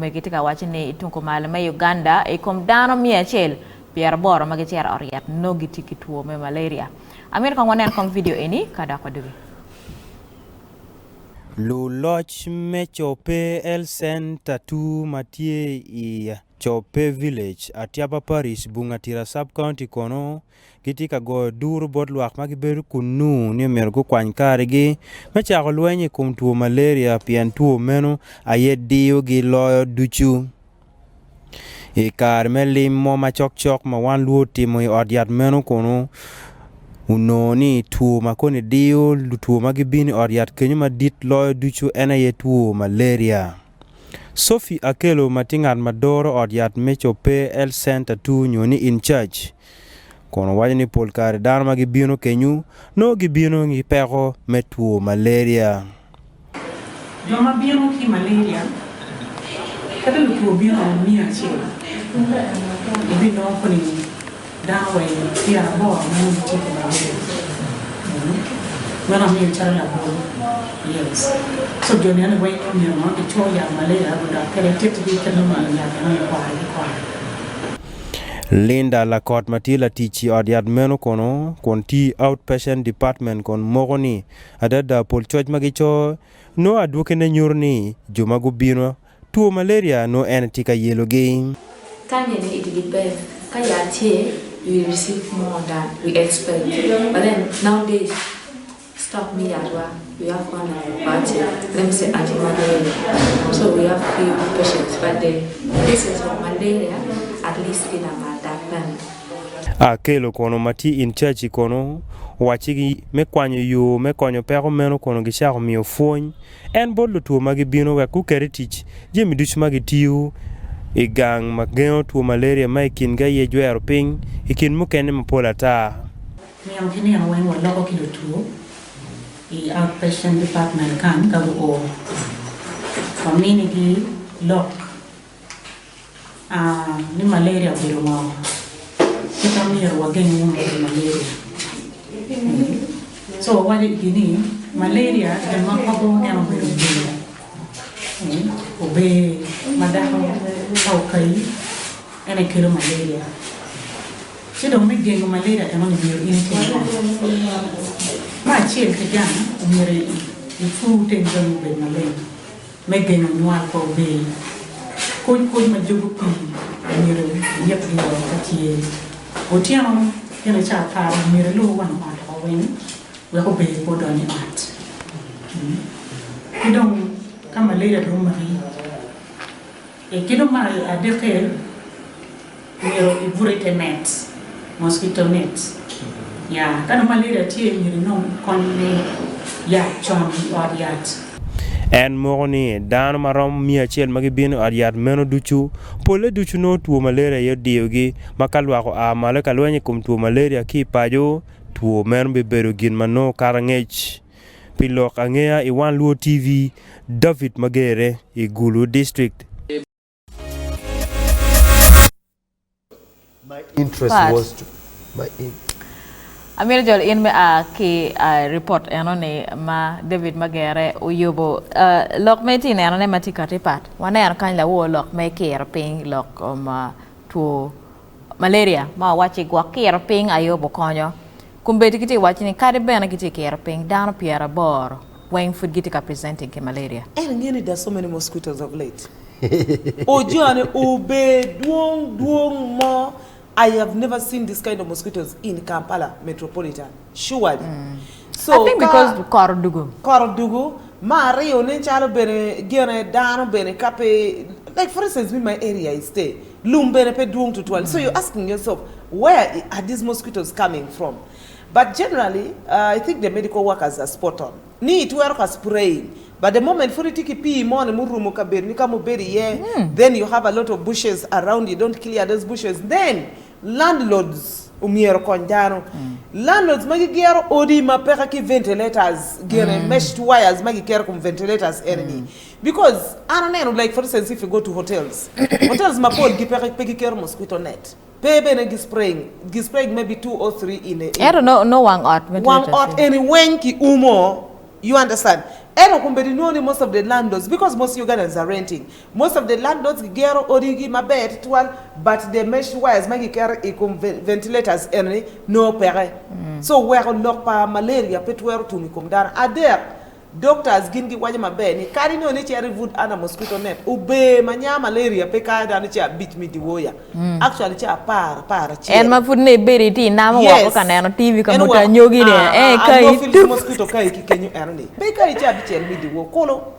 megitika wachini itunko mal ma Uganda ikom dano 100 Pire boro magichero oriat no gitiki tuo me malaria. Amir kan wanen kong video ini kada kwa dugi. Lu loch me chope el sen tatu matie i chope village atiaba Paris bungatira sub county kono gitika go dur bot luak magiberu kunu ni mergo kwany karigi machako lwenye kum tuo malaria pian tuo meno ayediyo gi loyo duchu e kar melim mo machok ma wan luo timo i odiat meno kono unoni tuo makoni dio tuo magibini odiat kenyo madit loyo duchu ena ye tuo malaria. Sophie Akelo matingat madoro odiat mechope el center tu nyoni in charge kono wajni polkar dan magibino kenyu no gibino ngi peko me tuo malaria. Joma bino ki malaria kada lu tuo bino mia chela ibi no koni dawe ya bo mo tipo malaria mana mi chara la bo yes so joni ana way mi no to cho ya malaria buda kare tete kana malaria kana kwa Linda Lakot Matila tichi odiat meno kono konti outpatient department kon mogoni adada pol choj magicho no aduke ne nyurni jumagu bino tuo malaria no enetika yellow game Kanye it depends kaya tie we receive more than we expect but then nowadays stop me as well we have one party let me say anti-malaria so we have few patients but the cases of malaria at least in about that time. Akelo kono mati in church kono wachigi me kwanyo yo me konyo peko meno kono gishako miyo fony en bolo tuo magibino we kukere tich jemi duch magitiyo igang mageno tuo malaria ma ikin ga ye Dwe Apar ikin mukene mapol ata mi am kini an wen wala ko kilo tuo I outpatient department kan ka go community lock ni malaria biro mo kita mi ro wagen mo malaria so wali gini malaria e mako en biro biro obe madaho au kai ene kilo malaria sido mi gengo malaria e non biro ini ma chiel ke jana umire I fu te ngan be malaria me gengo noa ko be ko ma jogu pi mire yep ni ka tie o tiano yana cha pa mire lo wan ma to wen we ko be ko do ni mat kidong kama malaria do mari e kidong ma adeke miro iburete net mosquito net ya kana malaria tie mire no konne ya chon odiat en mogoni dan marom 100 magibino adiat meno duchu pole duchu no tuo malaria yo diogi makalwa ko a malaka lwenye kum tuo malaria ki pajo tuo men be bedo gin mano karangech pilok angea I wan luo TV David Magere I Gulu district. My interest was to Amir jol in me ki report enone ma David Magere uyobo lok meti enone matika tepat wane kan la wo lok me kere ping lok tuo malaria ma wachi gwa kere ping ayobo konyo kumbeti kiti wachi ni kade bena kiti kere ping down Pire bor when food giti ka presenting ke malaria and you there's so many mosquitoes of late ojiane obe duong mo I have never seen this kind of mosquitoes in Kampala metropolitan. Surely. So I think because Kordugu, Mario, Nenchalo Bene, Gene, Dano Bene, Cape, like for instance, in my area I stay, Loom Bene Pedung to 12. So you're asking yourself, where are these mosquitoes coming from? But generally, I think the medical workers are spot on. Need to work spraying. But the moment for it then you have a lot of bushes around, you don't clear those bushes. Then landlords landlords magigero odi mapeka ki ventilators meshed wires magikero kum ventilators enemy because I don't know, like for instance if you go to hotels mapol gipeka mosquito net Pebe na spraying maybe 2 or 3 in a I don't know one out any wenki umo You understand? And most of the landlords, because most Ugandans are renting, most of the landlords get origi mabet twal, but the mesh wires make care ikom ventilators and no pere. So where lock pa malaria petwer to nikom dar are there. Doctors gingi waje mabe ni kari no ni cherry wood ana mosquito net ube manya malaria pe ka da ni cha bit mi diwoya actually cha para cha en ma food ne beriti na ma wa ka na TV ka mota nyogi ne kai mosquito kai ki kenyu erni pe kai cha bit mi diwo kolo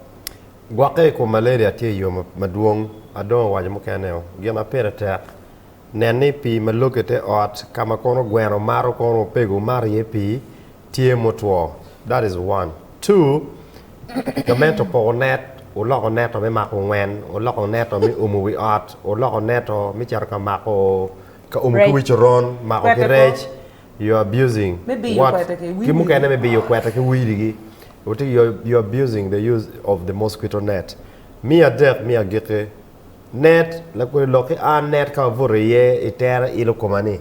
gwake ko malaria tie yo maduong adon waje mo kaneo gena pere ta nene pi malokete ot kama kono gwero maro kono pego marie pi tie motwo. That is one. Two, gamento po net, o loko neto me mako ngwen, o loko neto me umuwi art, o loko neto me char ka mako ka kuwichoron, mako kirech, you're abusing. Maybe what? You're Maybe you're quite like a weedy. You're abusing the use of the mosquito net. Me a death, me a gete. Net, like we look at net ka voreye, etera ilo komani.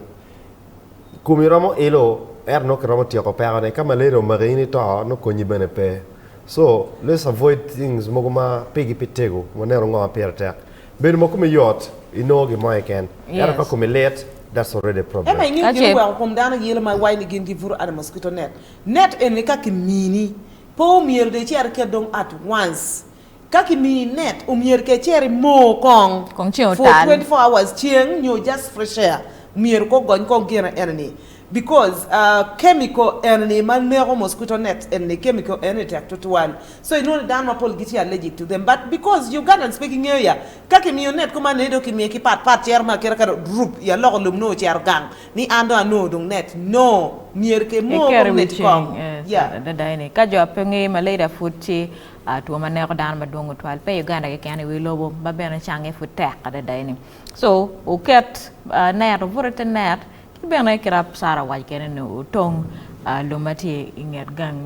Kumiramo ilo. No keramo tiako pagane kamalero marini to no konyi benepe. So let's avoid things mogoma pigi pitego monero ngo aperte. Ben mokumi yot inogi mo ken. Era ko late, that's already a problem. I mean you well come down yele my wine again give for a mosquito net. Net en ka mini po mier de cher ke dong at once. Kaki mini net mier ke cher mo kong for 24 hours chieng you just fresh air. Mier ko gon ko gena erni. Because chemical and the manero mosquito net and the chemical and attack to one. So you know the down mapol get allergic to them. But because Ugandan speaking area, kakimio net come nedo ki make part yerma keraka group ya logolum no chair gang. Ni ando no dong net. No mierke mo net kong. Yeah. The dine. Kajo penge maleda fuchi to manero down madongo 12 pe Uganda ke kani we lobo babena change futek at the dining. So uket net over net. Bena kirap sara waj kene no tong lumati inget gang